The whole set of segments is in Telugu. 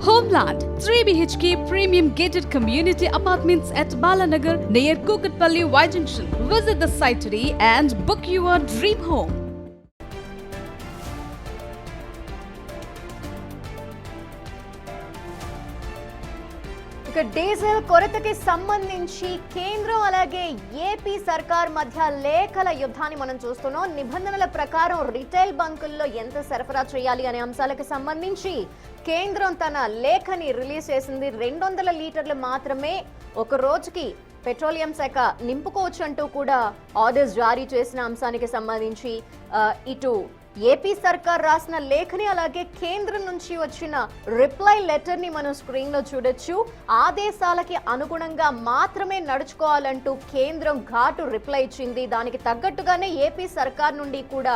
Homeland 3 BHK premium gated community apartments at Balanagar near Kukatpalli Y Junction. Visit the site today and book your dream home. Diesel కొరతకి సంబంధించి కేంద్రం అలాగే ఏపీ సర్కార్ మధ్య లేఖల యుద్ధాన్ని మనం చూస్తున్నాం. నిబంధనల ప్రకారం రిటైల్ బంకుల్లో ఎంత సరఫరా చేయాలి అనే అంశాలకు సంబంధించి కేంద్రం తన లేఖని రిలీజ్ చేసింది. 200 లీటర్లు మాత్రమే ఒక రోజుకి పెట్రోలియం శాఖ నింపుకోవచ్చు అంటూ కూడా ఆర్డర్స్ జారీ చేసిన అంశానికి సంబంధించి ఇటు ఏపీ సర్కార్ రాసిన లేఖని అలాగే కేంద్రం నుంచి వచ్చిన రిప్లై లెటర్ ని మనం స్క్రీన్ లో చూడొచ్చు. ఆదేశాలకి అనుగుణంగా మాత్రమే నడుచుకోవాలంటూ కేంద్రం ఘాటు రిప్లై ఇచ్చింది. దానికి తగ్గట్టుగానే ఏపీ సర్కార్ నుండి కూడా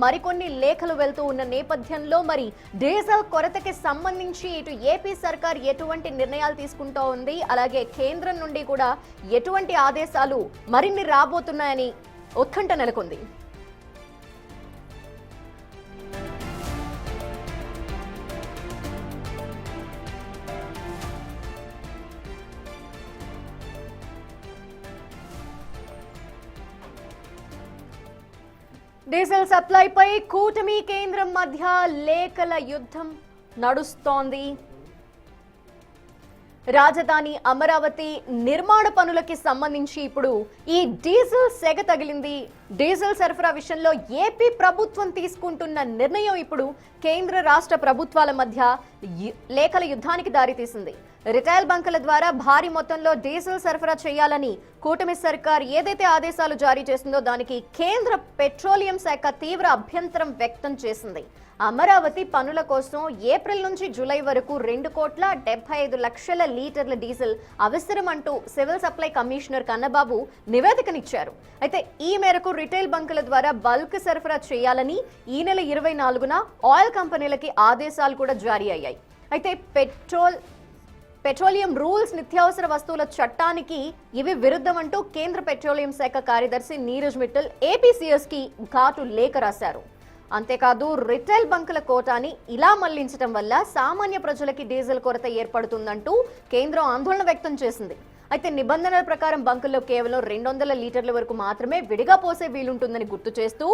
మరికొన్ని లేఖలు వెళ్తూ ఉన్న నేపథ్యంలో మరి డీజిల్ కొరతకి సంబంధించి ఇటు ఏపీ సర్కార్ ఎటువంటి నిర్ణయాలు తీసుకుంటూ ఉంది, అలాగే కేంద్రం నుండి కూడా ఎటువంటి ఆదేశాలు మరిన్ని రాబోతున్నాయని ఉత్కంఠ నెలకొంది. డీజిల్ సప్లైపై కూటమి కేంద్రం మధ్య లేఖల యుద్ధం నడుస్తోంది. రాజధాని అమరావతి నిర్మాణ పనులకి సంబంధించి ఇప్పుడు ఈ డీజిల్ సెగ తగిలింది. డీజిల్ సరఫరా విషయంలో ఏపీ ప్రభుత్వం తీసుకుంటున్న నిర్ణయం ఇప్పుడు కేంద్ర రాష్ట్ర ప్రభుత్వాల మధ్య లేఖల యుద్ధానికి దారితీసింది. రిటైల్ బంకుల ద్వారా భారీ మొత్తంలో డీజిల్ సరఫరా చేయాలని కూటమి సర్కార్ ఏదైతే ఆదేశాలు జారీ చేసిందో దానికి కేంద్ర పెట్రోలియం శాఖ తీవ్ర అభ్యంతరం వ్యక్తం చేసింది. అమరావతి పనుల కోసం ఏప్రిల్ నుంచి జూలై వరకు 2,75,00,000 లీటర్ల డీజిల్ అవసరం అంటూ సివిల్ సప్లై కమిషనర్ కన్నబాబు నివేదికనిచ్చారు. అయితే ఈ మేరకు రిటైల్ బంకుల ద్వారా బల్క్ సరఫరా చేయాలని ఈ నెల 24న ఆయిల్ కంపెనీలకి ఆదేశాలు కూడా జారీ అయ్యాయి. అయితే పెట్రోలియం రూల్స్ నిత్యావసర వస్తువుల చట్టానికి ఇవి విరుద్ధమంటూ కేంద్ర పెట్రోలియం శాఖ కార్యదర్శి నీరజ్ మిట్టల్ ఏపీసీఎస్ కి ఘాటు లేఖ రాశారు. అంతేకాదు రిటైల్ బంకుల కోటాని ఇలా మళ్లించడం వల్ల సామాన్య ప్రజలకి డీజిల్ కొరత ఏర్పడుతుందంటూ కేంద్రం ఆందోళన వ్యక్తం చేసింది. అయితే నిబంధనల ప్రకారం బంకుల్లో కేవలం 200 లీటర్ల వరకు మాత్రమే విడిగా పోసే వీలుంటుందని గుర్తు చేస్తూ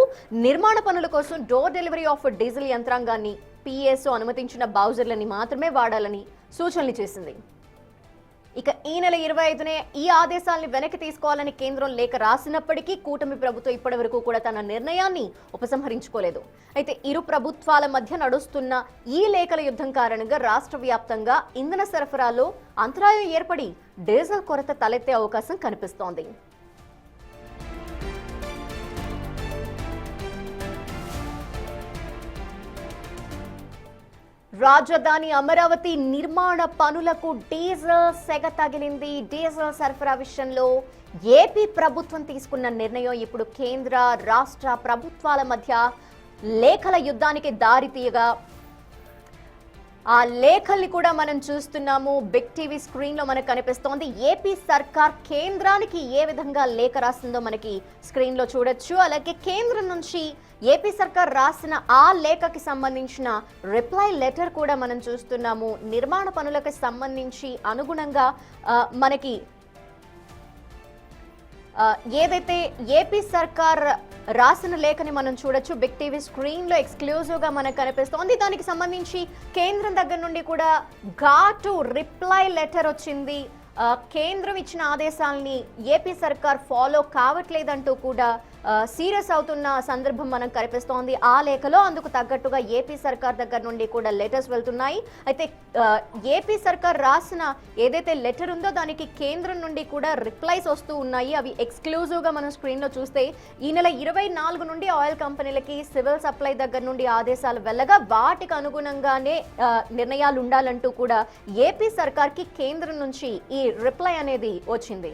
నిర్మాణ పనుల కోసం డోర్ డెలివరీ ఆఫ్ డీజిల్ యంత్రాంగాన్ని పిఎస్ఓ అనుమతించిన బౌజర్లని మాత్రమే వాడాలని సూచనలు చేసింది. ఇక ఈ నెల 25నే ఈ ఆదేశాలను వెనక్కి తీసుకోవాలని కేంద్రం లేఖ రాసినప్పటికీ కూటమి ప్రభుత్వం ఇప్పటి వరకు కూడా తన నిర్ణయాన్ని ఉపసంహరించుకోలేదు. అయితే ఇరు ప్రభుత్వాల మధ్య నడుస్తున్న ఈ లేఖల యుద్ధం కారణంగా రాష్ట్ర వ్యాప్తంగా ఇంధన సరఫరాలో అంతరాయం ఏర్పడి డీజిల్ కొరత తలెత్తే అవకాశం కనిపిస్తోంది. రాజధాని అమరావతి నిర్మాణ పనులకు డీజిల్ సెగ తగిలింది. డీజిల్ సరఫరా విషయంలో ఏపీ ప్రభుత్వం తీసుకున్న నిర్ణయం ఇప్పుడు కేంద్ర రాష్ట్ర ప్రభుత్వాల మధ్య లేఖల యుద్ధానికి దారితీయగా ఆ లేఖల్ని కూడా మనం చూస్తున్నాము. బిగ్ టీవీ స్క్రీన్ లో మనకు కనిపిస్తోంది. ఏపీ సర్కార్ కేంద్రానికి ఏ విధంగా లేఖ రాసిందో మనకి స్క్రీన్ లో చూడొచ్చు. అలాగే కేంద్రం నుంచి ఏపీ సర్కార్ రాసిన ఆ లేఖకి సంబంధించిన రిప్లై లెటర్ కూడా మనం చూస్తున్నాము. నిర్మాణ పనులకు సంబంధించి అనుగుణంగా మనకి ఏదైతే ఏపీ సర్కార్ రాసిన లేఖని మనం చూడొచ్చు. బిగ్ టీవీ స్క్రీన్ లో ఎక్స్క్లూజివ్ గా మనకు కనిపిస్తోంది. దానికి సంబంధించి కేంద్రం దగ్గర నుండి కూడా ఘాటు రిప్లై లెటర్ వచ్చింది. కేంద్రం ఇచ్చిన ఆదేశాలని ఏపీ సర్కార్ ఫాలో కావట్లేదంటూ కూడా సీరియస్ అవుతున్న సందర్భం మనం కనిపిస్తోంది. ఆ లేఖలో అందుకు తగ్గట్టుగా ఏపీ సర్కార్ దగ్గర నుండి కూడా లెటర్స్ వెళ్తున్నాయి. అయితే ఏపీ సర్కార్ రాసిన ఏదైతే లెటర్ ఉందో దానికి కేంద్రం నుండి కూడా రిప్లైస్ వస్తూ ఉన్నాయి. అవి ఎక్స్క్లూజివ్ గా మనం స్క్రీన్ లో చూస్తే ఈ నెల 24 నుండి ఆయిల్ కంపెనీలకి సివిల్ సప్లై దగ్గర నుండి ఆదేశాలు వెళ్ళగా వాటికి అనుగుణంగానే నిర్ణయాలు ఉండాలంటూ కూడా ఏపీ సర్కార్ కి కేంద్రం నుంచి ఈ రిప్లై అనేది వచ్చింది.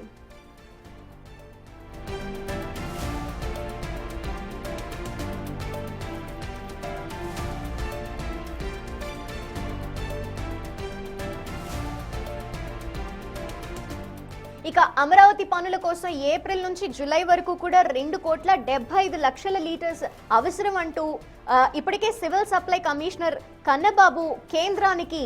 ఇక అమరావతి పనుల కోసం ఏప్రిల్ నుంచి జూలై వరకు కూడా 2,75,00,000 లీటర్స్ అవసరం అంటూ ఇప్పటికే సివిల్ సప్లై కమిషనర్ కన్నబాబు కేంద్రానికి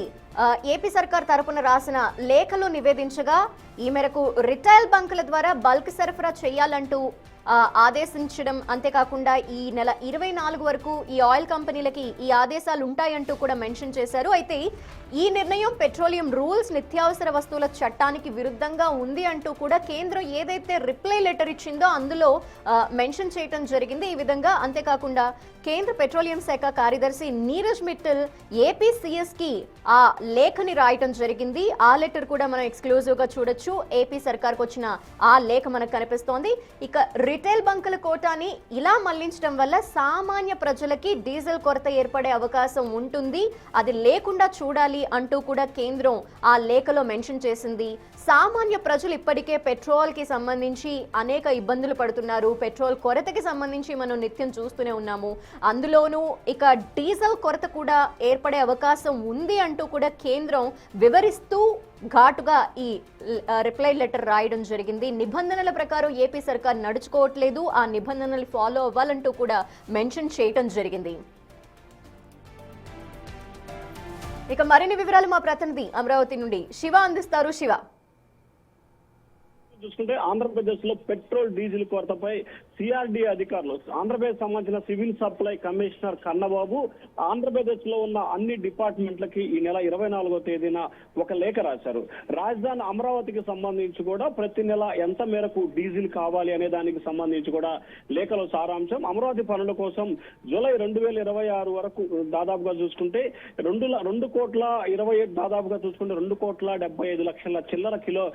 ఏపీ సర్కార్ తరపున రాసిన లేఖలో నివేదించగా ఈ మేరకు రిటైల్ బంకుల ద్వారా బల్క్ సరఫరా చేయాలంటూ ఆదేశించడం, అంతేకాకుండా ఈ నెల 24 వరకు ఈ ఆయిల్ కంపెనీలకి ఈ ఆదేశాలు ఉంటాయంటూ కూడా మెన్షన్ చేశారు. అయితే ఈ నిర్ణయం పెట్రోలియం రూల్స్, నిత్యావసర వస్తువుల చట్టానికి విరుద్ధంగా ఉంది అంటూ కూడా కేంద్రం ఏదైతే రిప్లై లెటర్ ఇచ్చిందో అందులో మెన్షన్ చేయడం జరిగింది. ఈ విధంగా అంతేకాకుండా కేంద్ర పెట్రోలియం శాఖ కార్యదర్శి నీరజ్ మిట్టల్ ఏపీసీఎస్ కి ఆ లేఖని రాయటం జరిగింది. ఆ లెటర్ కూడా మనం ఎక్స్క్లూజివ్ గా చూడొచ్చు. ఏపీ సర్కార్కు వచ్చిన ఆ లేఖ మనకు కనిపిస్తోంది. ఇక రిటైల్ బంకుల కోటాని ఇలా మళ్లించడం వల్ల సామాన్య ప్రజలకి డీజిల్ కొరత ఏర్పడే అవకాశం ఉంటుంది, అది లేకుండా చూడాలి అంటూ కూడా కేంద్రం ఆ లేఖలో మెన్షన్ చేసింది. సామాన్య ప్రజలు ఇప్పటికే పెట్రోల్ కి సంబంధించి అనేక ఇబ్బందులు పడుతున్నారు. పెట్రోల్ కొరతకి సంబంధించి మనం నిత్యం చూస్తూనే ఉన్నాము. అందులోనూ ఇక డీజిల్ కొరత కూడా ఏర్పడే అవకాశం ఉంది అంటూ కూడా కేంద్రం వివరిస్తూ ఘాటుగా ఈ రిప్లై లెటర్ రాయడం జరిగింది. నిబంధనల ప్రకారం ఏపీ సర్కార్ నడుచుకోవట్లేదు, ఆ నిబంధనలు ఫాలో అవ్వాలంటూ కూడా మెన్షన్ చేయడం జరిగింది. ఇక మరిన్ని వివరాలు మా ప్రతినిధి అమరావతి నుండి శివ అందిస్తారు. శివ, చూసుకుంటే ఆంధ్రప్రదేశ్ లో పెట్రోల్ డీజిల్ కొరతపై సిఆర్డీ అధికారులు, ఆంధ్రప్రదేశ్ సంబంధించిన civil supply commissioner Kannababu Andhra Pradesh లో ఉన్న అన్ని డిపార్ట్మెంట్లకి ఈ నెల 24వ తేదీన ఒక లేఖ రాశారు. రాజధాని అమరావతికి సంబంధించి కూడా ప్రతి నెల ఎంత మేరకు డీజిల్ కావాలి అనే దానికి సంబంధించి కూడా లేఖలో సారాంశం. అమరావతి పనుల కోసం జూలై 2026 వరకు దాదాపుగా చూసుకుంటే 2,20,7 దాదాపుగా చూసుకుంటే 2,75,00,000 చిల్లర కిలో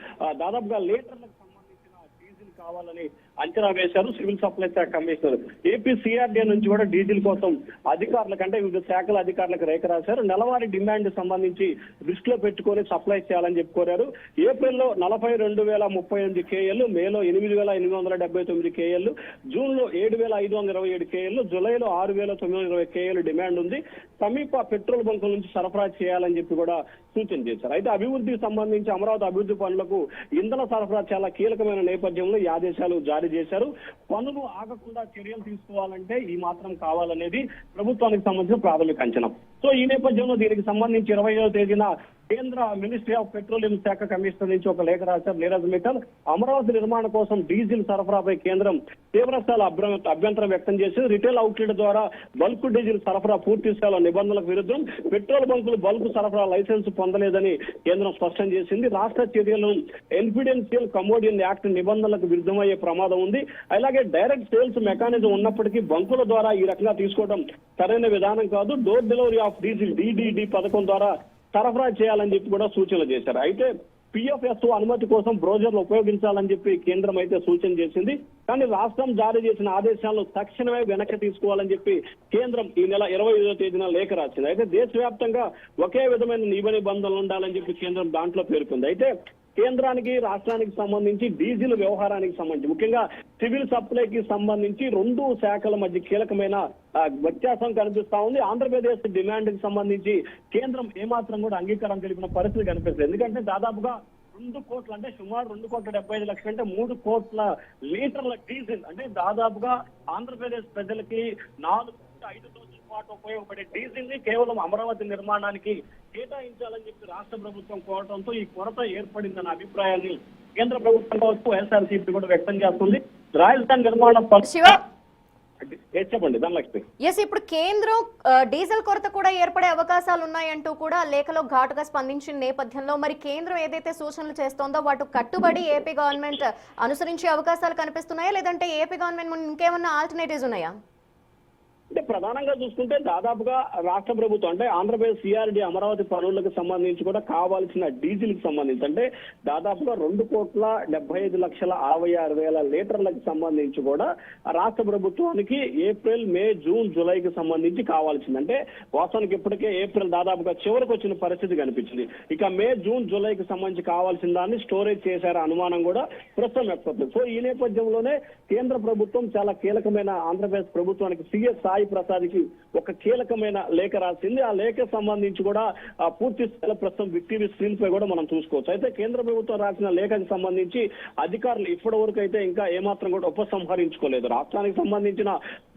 దాదాపుగా లీటర్లకు సంబంధించిన డీజిల్ కావాలని అంచనా వేశారు సివిల్ సప్లై శాఖ కమిషనర్. ఏపీ సిఆర్డీ నుంచి కూడా డీజిల్ కోసం అధికారులకు, అంటే వివిధ శాఖల అధికారులకు రేఖ రాశారు. నెలవారీ డిమాండ్ సంబంధించి దృష్టిలో పెట్టుకొని సప్లై చేయాలని చెప్పి కోరారు. ఏప్రిల్లో 42,038 కేఎల్, మేలో 8,879 కేఎల్, జూన్ లో 7,527 కేఎల్, జూలైలో 6,920 కేఎల్ డిమాండ్ ఉంది. సమీప పెట్రోల్ బంకుల నుంచి సరఫరా చేయాలని చెప్పి కూడా సూచన చేశారు. అయితే అభివృద్ధికి సంబంధించి అమరావతి అభివృద్ధి పనులకు ఇంధన సరఫరా చాలా కీలకమైన నేపథ్యంలో ఈ ఆదేశాలు జారీ చేశారు. పనులు ఆగకుండా చర్యలు తీసుకోవాలంటే ఈ మాత్రం కావాలనేది ప్రభుత్వానికి సంబంధించిన ప్రాథమిక అంచనా. సో ఈ నేపథ్యంలో దీనికి సంబంధించి 20వ తేదీన కేంద్ర మినిస్ట్రీ ఆఫ్ పెట్రోలియం శాఖ కమిషనర్ నుంచి ఒక లేఖ రాశారు నీరజ్ మిట్టల్. అమరావతి నిర్మాణం కోసం డీజిల్ సరఫరాపై కేంద్రం తీవ్రస్థాయి అభ్యంతరం వ్యక్తం చేసింది. రిటైల్ అవుట్లెట్ ద్వారా బల్క్ డీజిల్ సరఫరా పూర్తి స్థాయిలో నిబంధనలకు విరుద్ధం. పెట్రోల్ బంకులు బల్క్ సరఫరా లైసెన్స్ పొందలేదని కేంద్రం స్పష్టం చేసింది. రాష్ట్ర చర్యలు ఎన్ఫిడెన్షియల్ కమోడియన్ యాక్ట్ నిబంధనలకు విరుద్ధమయ్యే ప్రమాదం ఉంది. అలాగే డైరెక్ట్ సేల్స్ మెకానిజం ఉన్నప్పటికీ బంకుల ద్వారా ఈ రకంగా తీసుకోవడం సరైన విధానం కాదు. Door delivery of diesel DDD పథకం ద్వారా సరఫరా చేయాలని చెప్పి కూడా సూచనలు చేశారు. అయితే PFSO అనుమతి కోసం బ్రోజర్లు ఉపయోగించాలని చెప్పి కేంద్రం అయితే సూచన చేసింది. కానీ రాష్ట్రం జారీ చేసిన ఆదేశాలను తక్షణమే వెనక్కి తీసుకోవాలని చెప్పి కేంద్రం ఈ నెల 25వ తేదీన లేఖ రాసింది. అయితే దేశవ్యాప్తంగా ఒకే విధమైన నిబంధనలు ఉండాలని చెప్పి కేంద్రం దాంట్లో పేర్కొంది. అయితే కేంద్రానికి రాష్ట్రానికి సంబంధించి డీజిల్ వ్యవహారానికి సంబంధించి ముఖ్యంగా సివిల్ సప్లైకి సంబంధించి రెండు శాఖల మధ్య కీలకమైన వ్యత్యాసం కనిపిస్తా ఉంది. ఆంధ్రప్రదేశ్ డిమాండ్ కి సంబంధించి కేంద్రం ఏమాత్రం కూడా అంగీకారం తెలిపిన పరిస్థితి కనిపిస్తుంది. ఎందుకంటే దాదాపుగా 2 కోట్ల, అంటే సుమారు 2,75,00,000 అంటే 3 కోట్ల లీటర్ల డీజిల్, అంటే దాదాపుగా ఆంధ్రప్రదేశ్ ప్రజలకి 4-5 రోజుల పాటు ఉపయోగపడే డీజిల్ ని కేవలం అమరావతి నిర్మాణానికి కేటాయించాలని చెప్పి రాష్ట్ర ప్రభుత్వం కోరడంతో ఈ కొరత ఏర్పడిందన్న అభిప్రాయాన్ని కేంద్ర ప్రభుత్వం కావచ్చు వైఎస్ఆర్సీపీ కూడా వ్యక్తం చేస్తుంది. రాజధాని నిర్మాణం చెప్పండి ధనలక్ష్మి. ఇప్పుడు కేంద్రం డీజిల్ కొరత కూడా ఏర్పడే అవకాశాలు ఉన్నాయంటూ కూడా లేఖలో ఘాటుగా స్పందించిన నేపథ్యంలో మరి కేంద్రం ఏదైతే సూచనలు చేస్తోందో వాటి కట్టుబడి ఏపీ గవర్నమెంట్ అనుసరించే అవకాశాలు కనిపిస్తున్నాయా, లేదంటే ఏపీ గవర్నమెంట్ ఇంకేమన్నా ఆల్టర్నేటివ్స్ ఉన్నాయా? అంటే ప్రధానంగా చూసుకుంటే దాదాపుగా రాష్ట్ర ప్రభుత్వం, అంటే ఆంధ్రప్రదేశ్ సిఆర్డీ అమరావతి పనులకు సంబంధించి కూడా కావాల్సిన డీజిల్ కి సంబంధించి అంటే దాదాపుగా 2,75,66,000 లీటర్లకు సంబంధించి కూడా రాష్ట్ర ప్రభుత్వానికి ఏప్రిల్, మే, జూన్, జూలైకి సంబంధించి కావాల్సింది. అంటే వాస్తవానికి ఇప్పటికే ఏప్రిల్ దాదాపుగా చివరికి వచ్చిన పరిస్థితి కనిపించింది. ఇక మే, జూన్, జూలైకి సంబంధించి కావాల్సిన దాన్ని స్టోరేజ్ చేశారు అనుమానం కూడా ప్రస్తుతం వ్యక్తమవుతుంది. సో ఈ నేపథ్యంలోనే కేంద్ర ప్రభుత్వం చాలా కీలకమైన ఆంధ్రప్రదేశ్ ప్రభుత్వానికి CSR సాయి ప్రసాద్ కి ఒక కీలకమైన లేఖ రాసింది. ఆ లేఖ సంబంధించి కూడా పూర్తి స్థాయిలో ప్రస్తుతం బిగ్ టీవీ స్క్రీన్ పై కూడా మనం చూసుకోవచ్చు. అయితే కేంద్ర ప్రభుత్వం రాసిన లేఖకు సంబంధించి అధికారులు ఇప్పటి వరకు అయితే ఇంకా ఏమాత్రం కూడా ఉపసంహరించుకోలేదు. రాష్ట్రానికి సంబంధించిన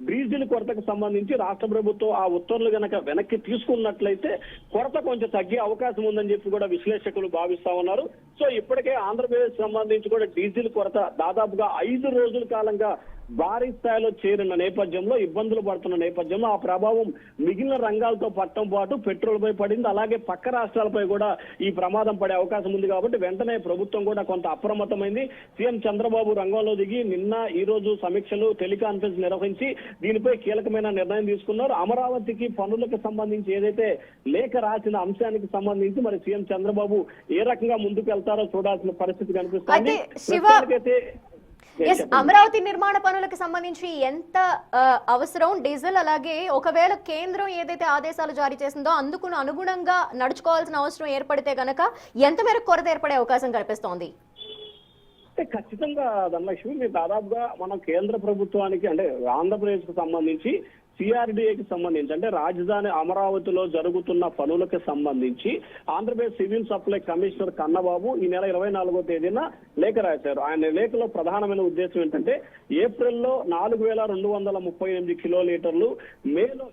డీజిల్ కొరతకు సంబంధించి రాష్ట్ర ప్రభుత్వం ఆ ఉత్తర్వులు గనక వెనక్కి తీసుకున్నట్లయితే కొరత కొంచెం తగ్గే అవకాశం ఉందని చెప్పి కూడా విశ్లేషకులు భావిస్తా ఉన్నారు. సో ఇప్పటికే ఆంధ్రప్రదేశ్ సంబంధించి కూడా డీజిల్ కొరత దాదాపుగా 5 రోజుల కాలంగా భారీ స్థాయిలో చేరిన నేపథ్యంలో, ఇబ్బందులు పడుతున్న నేపథ్యంలో ఆ ప్రభావం మిగిలిన రంగాలతో పట్టం పాటు పెట్రోల్ పై పడింది. అలాగే పక్క రాష్ట్రాలపై కూడా ఈ ప్రమాదం పడే అవకాశం ఉంది. కాబట్టి వెంటనే ప్రభుత్వం కూడా కొంత అప్రమత్తమైంది. సీఎం చంద్రబాబు రంగంలో దిగి నిన్న ఈ రోజు సమీక్షలు టెలికాన్ఫరెన్స్ నిర్వహించి దీనిపై కీలకమైన నిర్ణయం తీసుకున్నారు. అమరావతికి పనులకు సంబంధించి ఏదైతే లేఖ రాసిన అంశానికి సంబంధించి మరి సీఎం చంద్రబాబు ఏ రకంగా ముందుకు వెళ్తారో చూడాల్సిన పరిస్థితి కనిపిస్తుంది. అమరావతి నిర్మాణ పనులకు సంబంధించి ఎంత అవసరం డీజిల్, అలాగే ఒకవేళ కేంద్రం ఏదైతే ఆదేశాలు జారీ చేసిందో అందుకు అనుగుణంగా నడుచుకోవాల్సిన అవసరం ఏర్పడితే గనక ఎంత మేరకు కొరత ఏర్పడే అవకాశం కనిపిస్తోంది? ఖచ్చితంగా ధనలక్ష్మి, మీరు దాదాపుగా మనం కేంద్ర ప్రభుత్వానికి అంటే ఆంధ్రప్రదేశ్ కు సంబంధించి సిఆర్డీఏకి సంబంధించి అంటే రాజధాని అమరావతిలో జరుగుతున్న పనులకు సంబంధించి Andhra Pradesh civil supply commissioner Kannababu ఈ నెల 24వ తేదీన లేఖ రాశారు. ఆయన లేఖలో ప్రధానమైన ఉద్దేశం ఏంటంటే ఏప్రిల్లో 4238 కిలోలీటర్లు, మేలో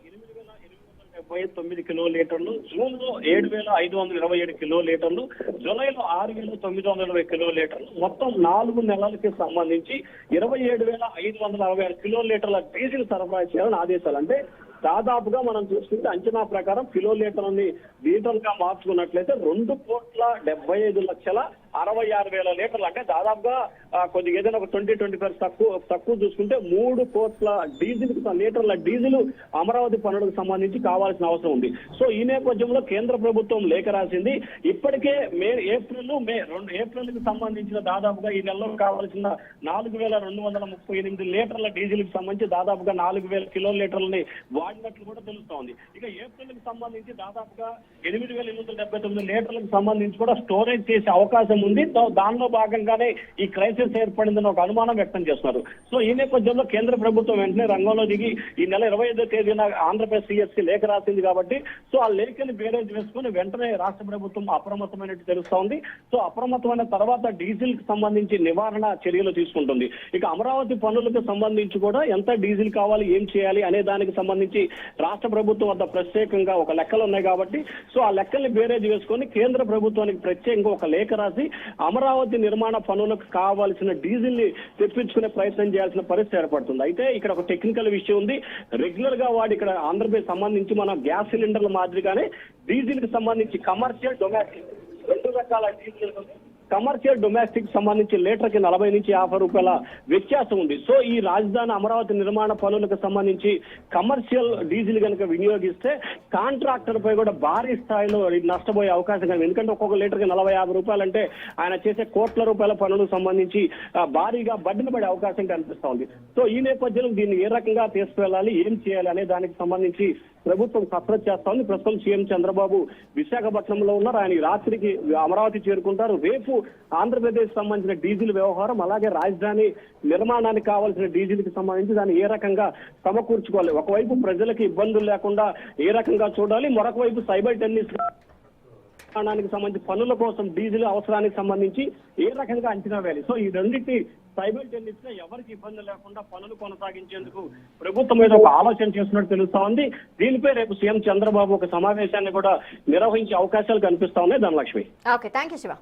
7879 కిలోలీటర్లు, జూన్ లో 7527 కిలోలీటర్లు, జూలైలో 6920 కిలోలీటర్లు, మొత్తం 4 నెలలకి సంబంధించి 27566 కిలోలీటర్ల డీజిల్ సరఫరా చేయాలని ఆదేశాలు. అంటే దాదాపుగా మనం చూసుకుంటే అంచనా ప్రకారం కిలోలీటర్ని లీటర్గా మార్చుకున్నట్లయితే 2,75,66,000 లీటర్లు, అంటే దాదాపుగా కొద్దిగా ఏదైనా ఒక 20-25 తక్కువ చూసుకుంటే 3 కోట్ల డీజిల్ లీటర్ల డీజిల్ అమరావతి పనులకు సంబంధించి కావాల్సిన అవసరం ఉంది. సో ఈ నేపథ్యంలో కేంద్ర ప్రభుత్వం లేఖ రాసింది. ఇప్పటికే ఏప్రిల్ కి సంబంధించిన దాదాపుగా ఈ నెలలో కావాల్సిన 4238 లీటర్ల డీజిల్ కి సంబంధించి దాదాపుగా 4000 కిలోలీటర్లని వాడినట్లు కూడా తెలుస్తోంది. ఇక ఏప్రిల్ కి సంబంధించి దాదాపుగా 8879 లీటర్లకు సంబంధించి కూడా స్టోరేజ్ చేసే అవకాశం ఉంది. దానిలో భాగంగానే ఈ క్రైసిస్ ఏర్పడిందని ఒక అనుమానం వ్యక్తం చేస్తున్నారు. సో ఈ నేపథ్యంలో కేంద్ర ప్రభుత్వం వెంటనే రంగంలో దిగి ఈ నెల 25వ తేదీన ఆంధ్రప్రదేశ్ సిఎస్కి లేఖ రాసింది కాబట్టి సో ఆ లేఖని బేరేజ్ వేసుకుని వెంటనే రాష్ట్ర ప్రభుత్వం అప్రమత్తమైనట్టు తెలుస్తోంది. సో అప్రమత్తమైన తర్వాత డీజిల్ కి సంబంధించి నివారణ చర్యలు తీసుకుంటుంది. ఇక అమరావతి పనులకు సంబంధించి కూడా ఎంత డీజిల్ కావాలి, ఏం చేయాలి అనే దానికి సంబంధించి రాష్ట్ర ప్రభుత్వం వద్ద ప్రత్యేకంగా ఒక లెక్కలు ఉన్నాయి కాబట్టి సో ఆ లెక్కల్ని బేరేజ్ వేసుకొని కేంద్ర ప్రభుత్వానికి ప్రత్యేకంగా ఒక లేఖ రాసి అమరావతి నిర్మాణ పనులకు కావాల్సిన డీజిల్ ని తెప్పించుకునే ప్రయత్నం చేయాల్సిన పరిస్థితి ఏర్పడుతుంది. అయితే ఇక్కడ ఒక టెక్నికల్ విషయం ఉంది. రెగ్యులర్ గా వాడి ఇక్కడ ఆంధ్రప్రదేశ్ సంబంధించి మన గ్యాస్ సిలిండర్ల మాదిరిగానే డీజిల్ కి సంబంధించి కమర్షియల్, డొమెస్టిక్ 2 రకాల డీజిల్ ఉంది. కమర్షియల్, డొమెస్టిక్ సంబంధించి లీటర్కి 40 నుంచి 50 రూపాయల వ్యత్యాసం ఉంది. సో ఈ రాజధాని అమరావతి నిర్మాణ పనులకు సంబంధించి కమర్షియల్ డీజిల్ కనుక వినియోగిస్తే కాంట్రాక్టర్ పై కూడా భారీ స్థాయిలో నష్టపోయే అవకాశం కనుక, ఎందుకంటే ఒక్కొక్క లీటర్కి 40-50 రూపాయలు అంటే ఆయన చేసే కోట్ల రూపాయల పనులకు సంబంధించి భారీగా బడ్డన పడే అవకాశం కనిపిస్తా ఉంది. సో ఈ నేపథ్యంలో దీన్ని ఏ రకంగా తీసుకువెళ్ళాలి, ఏం చేయాలి అనే దానికి సంబంధించి ప్రభుత్వం కసరత్తు చేస్తా ఉంది. ప్రస్తుతం సీఎం చంద్రబాబు విశాఖపట్నంలో ఉన్నారు. ఆయన రాత్రికి అమరావతి చేరుకుంటారు. రేపు ఆంధ్రప్రదేశ్ సంబంధించిన డీజిల్ వ్యవహారం, అలాగే రాజధాని నిర్మాణానికి కావాల్సిన డీజిల్ కి సంబంధించి దాన్ని ఏ రకంగా సమకూర్చుకోవాలి, ఒకవైపు ప్రజలకు ఇబ్బందులు లేకుండా ఏ రకంగా చూడాలి, మరొక వైపు సైబర్ టెన్నిస్ నిర్మాణానికి సంబంధించి పనుల కోసం డీజిల్ అవసరానికి సంబంధించి ఏ రకంగా అంచనా వేయాలి. సో ఈ రెండింటి సైబర్ టెన్నిస్ లో ఎవరికి ఇబ్బంది లేకుండా పనులు కొనసాగించేందుకు ప్రభుత్వం మీద ఒక ఆలోచన చేస్తున్నట్టు తెలుస్తా ఉంది. దీనిపై రేపు సీఎం చంద్రబాబు ఒక సమావేశాన్ని కూడా నిర్వహించే అవకాశాలు కనిపిస్తా ఉన్నాయి. Dhanalakshmi. Okay, thank you Shiva.